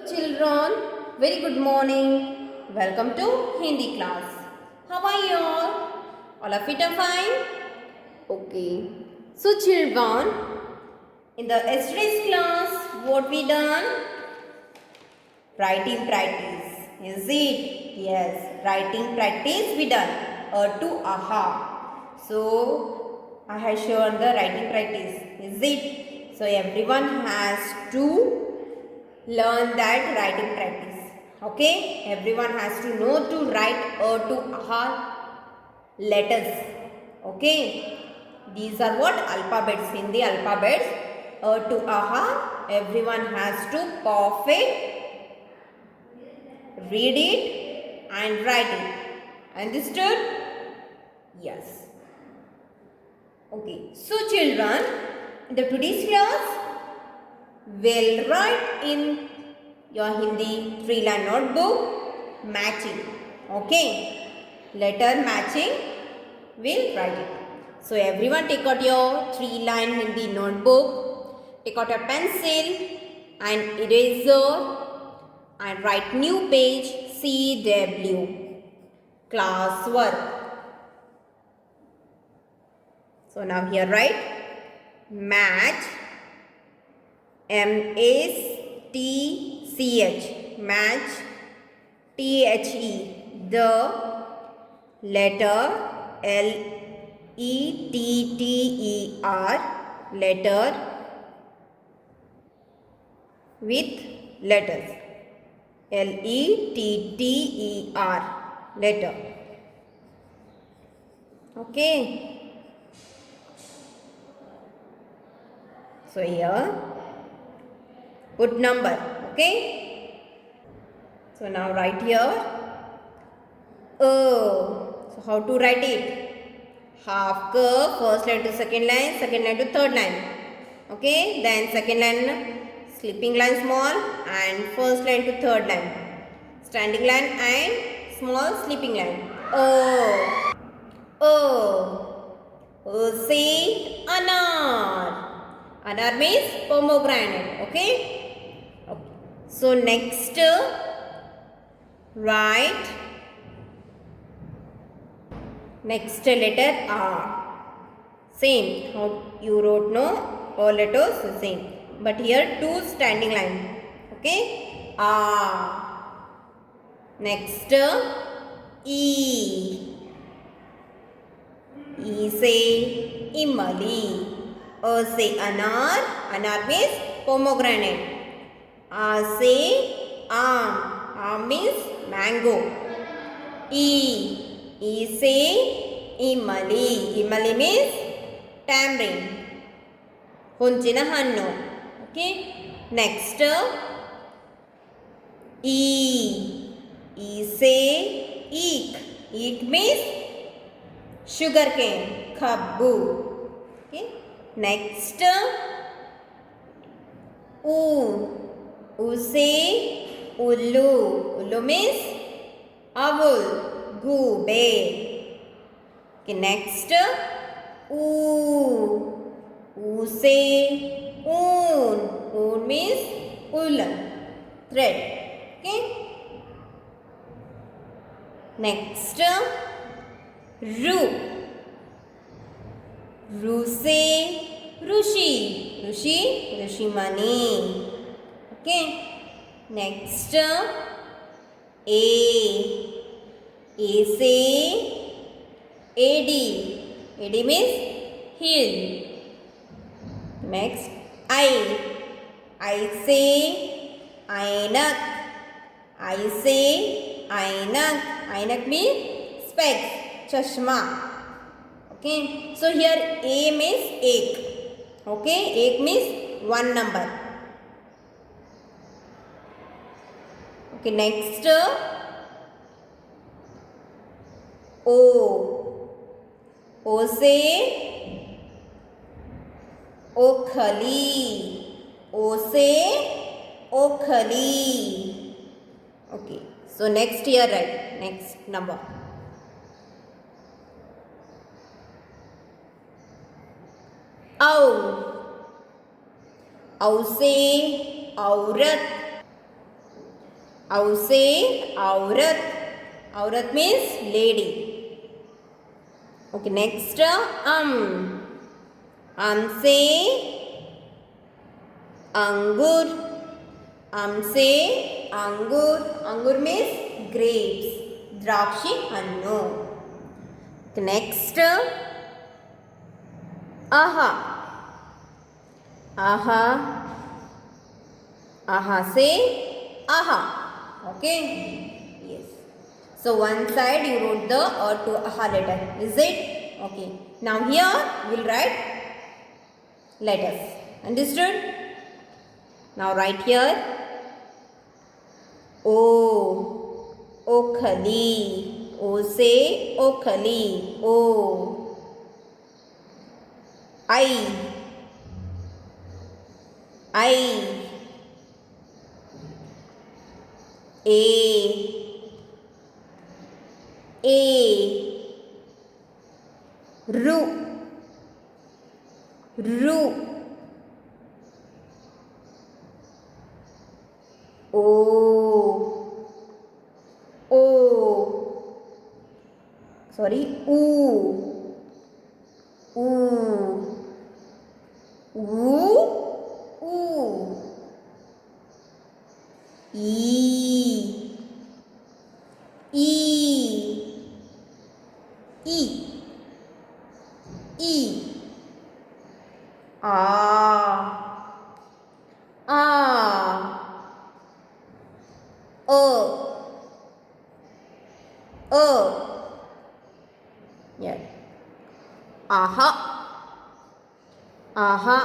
children, very good morning. Welcome to Hindi class. How are you all? All of it are fine? Okay. So children, in the yesterday's class, what we done? Writing practice. Is it? Yes, writing practice we done. To aha. So I have shown the writing practice. Is it? So everyone has to learn that writing practice. Okay, everyone has to know to write to aha letters. Okay, these are what alphabets. In the alphabets to aha, everyone has to perfect read it and write it. Understood? Yes. Okay, so children, in the today's class we'll write in your Hindi 3-line notebook matching. Okay, letter matching we'll write it. So everyone take out your 3-line Hindi notebook, take out a pencil and eraser and write new page CW class work. So now here write match MATCH match THE the letter LETTER letter with letters LETTER letter. Okay. So here put number. Okay. So now write here so how to write it? Half curve, first line to second line to third line. Okay, then second line slipping line small and first line to third line. Standing line and small slipping line. Say anar. Anar means pomegranate. Okay. So next write next letter R. Same how you wrote, no, all letters same, but here two standing line. Okay, R. Next E. E say imali. A say anar. Anar means pomegranate. A say aam. Aam means mango. E say imali. Imali means tamarind. Hunchina hannu. Okay. Next E. E say eek. Eek means sugar cane. Kabbu. Okay. Next U. U say ullu. Ullu means owl. Gube. Okay, next oo. Oo say oon. Oon means woolen thread. Okay. Next ru. Ru say rushi. Rushi, rushimani. Okay. Next A. A say AD. AD means hill. Next I. I say ainak. I say ainak. Ainak means specs, chashma. Okay. So here A means ek. Okay. Ek means one number. Okay. Next O. O say okhali. O say okhali. Okay. So next here write next number. Au. Au say aurat. औ से औरत. औरत means lady. Okay, next से अंगूर. से अंगूर. अंगूर means grapes. द्राक्षी हन्नु. Next aha. aha. aha से aha. Okay. Yes. So one side you wrote the to aha letter. Is it? Okay. Now here we will write letters. Understood? Now write here O. ओखली. ओ से ओखली. ओ. आई. आई. ए. ए. रु. रु. ओ. ओ. Sorry. U. U. U. U. E. E. E. E. A. A. O. O. Yeah. Aha. Aha.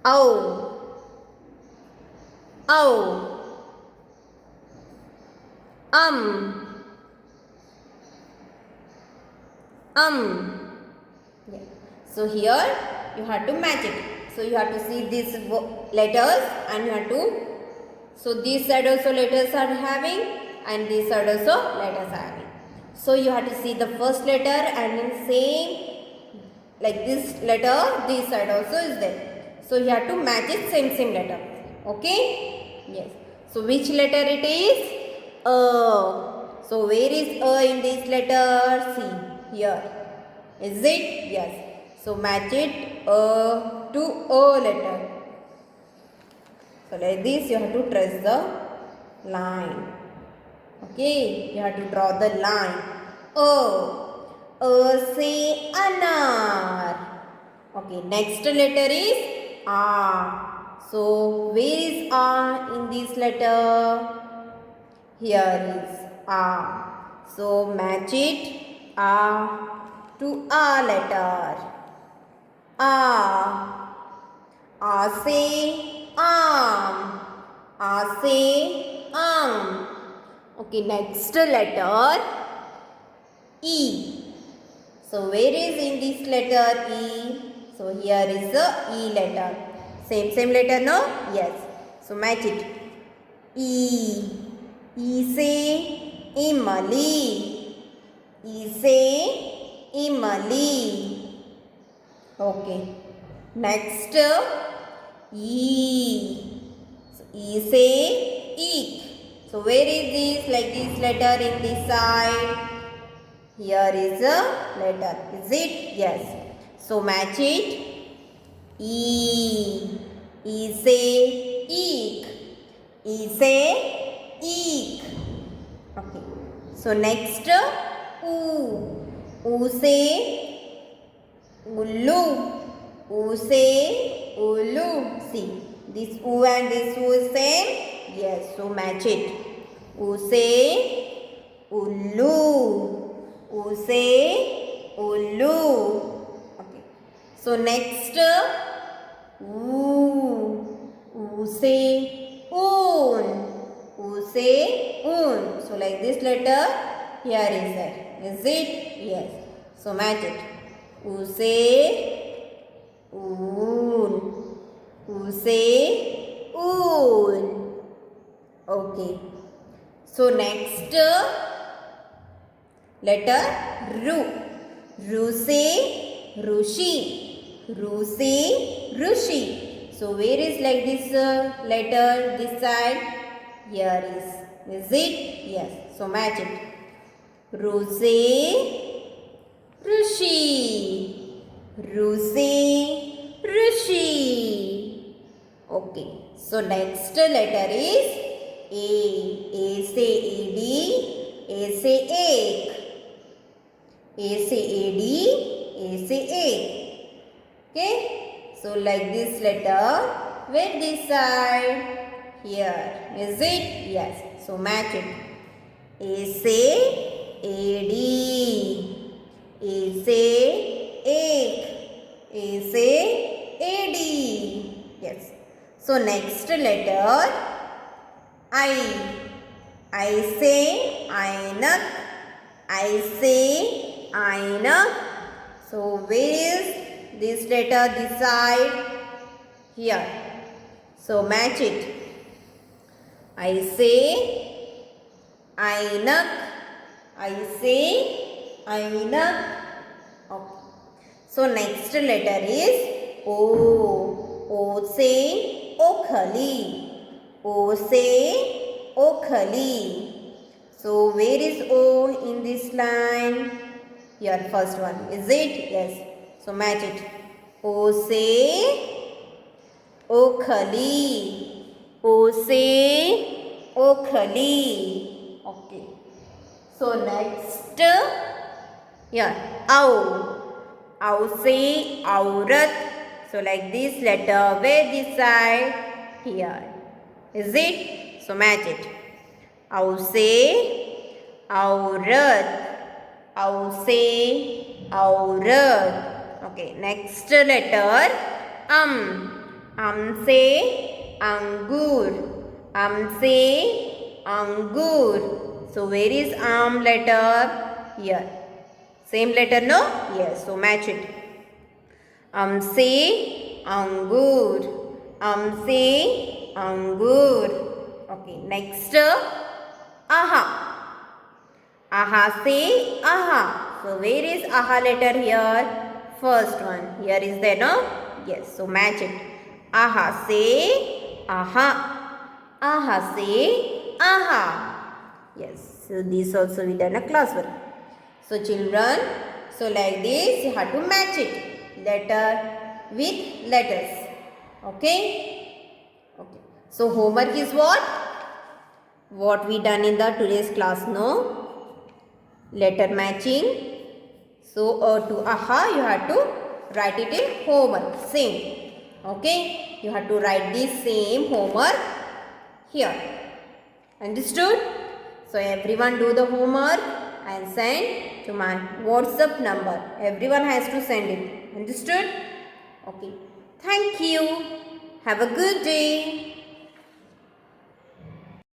Au. Au. Yeah. So here you have to match it. So you have to see these letters and you have to. So this side also letters are having and this side also letters are having. So you have to see the first letter and then same like this letter, this side also is there. So you have to match it same letter. Okay? Yes. So which letter it is? A. So where is A in this letter? See here. Is it? Yes. So match it to O letter. So like this you have to trace the line. Okay, you have to draw the line. A. A से अनार. Okay, next letter is A. So where is A in this letter? Here is A. So match it A to A letter. A. A से आम. A से आम. Okay, next letter E. So where is in this letter E? So here is the E letter. Same letter, no? Yes. So match it. E. E से इमली. E से इमली. Okay. Next E. So E से eek. So where is this? Like this letter in this side. Here is a letter. Is it? Yes. So match it. E. E से eek. E से eek. Okay. So next U. U से उल्लू. U से उल्लू. See. This U and this U is same. Yes, so match it. U से उल्लू. U से उल्लू. Okay. So next U. U से ऊन. U से ऊन. So like this letter here is there. Is it? Yes. So match it. U से ऊन. U से ऊन. Okay. So next letter Ru. Ru से ऋषि. Ru से ऋषि. So where is like this letter this side? Here is. Is it? Yes. So match it. Rose, Rishi. Rose, Rishi. Okay. So next letter is A. A say AD. A say egg. A say AD. A say egg. Okay. So like this letter. Where this side? Here. Is it? Yes. So match it. A say AD. A say egg. A say AD. Yes. So next letter I. I say Ainak. I say Ainak. So where is this letter this side? Here. So match it. I say Ainak. I say Ainak. Okay. So next letter is O. O say Okhali. O say Okhali. So where is O in this line? Here, first one. Is it? Yes. So match it. O say Okhali. O say Okhali. Okay. So next, here, Ow. Ow say Aurat. So like this letter, where this side? Here. Is it? So match it. Ow say Aurat. Ow say Aurat. Okay. Next letter, say Angur. Say Angur. So where is letter? Here. Same letter, no? Yes. So match it. Say Angur. Say Angur. Okay. Next. Aha. Aha say aha. So where is aha letter here? First one. Here is there, no? Yes. So match it. Aha say aha. Aha say aha. Yes. So this also we done a classwork. So children, so like this you have to match it. Letter with letters. Okay? Okay. So homework is what? What we done in the today's class, no? Letter matching. So to aha you have to write it in homework. Same. Okay? You have to write this same homework here. Understood? So everyone do the homework and send to my WhatsApp number. Everyone has to send it. Understood? Okay. Thank you. Have a good day.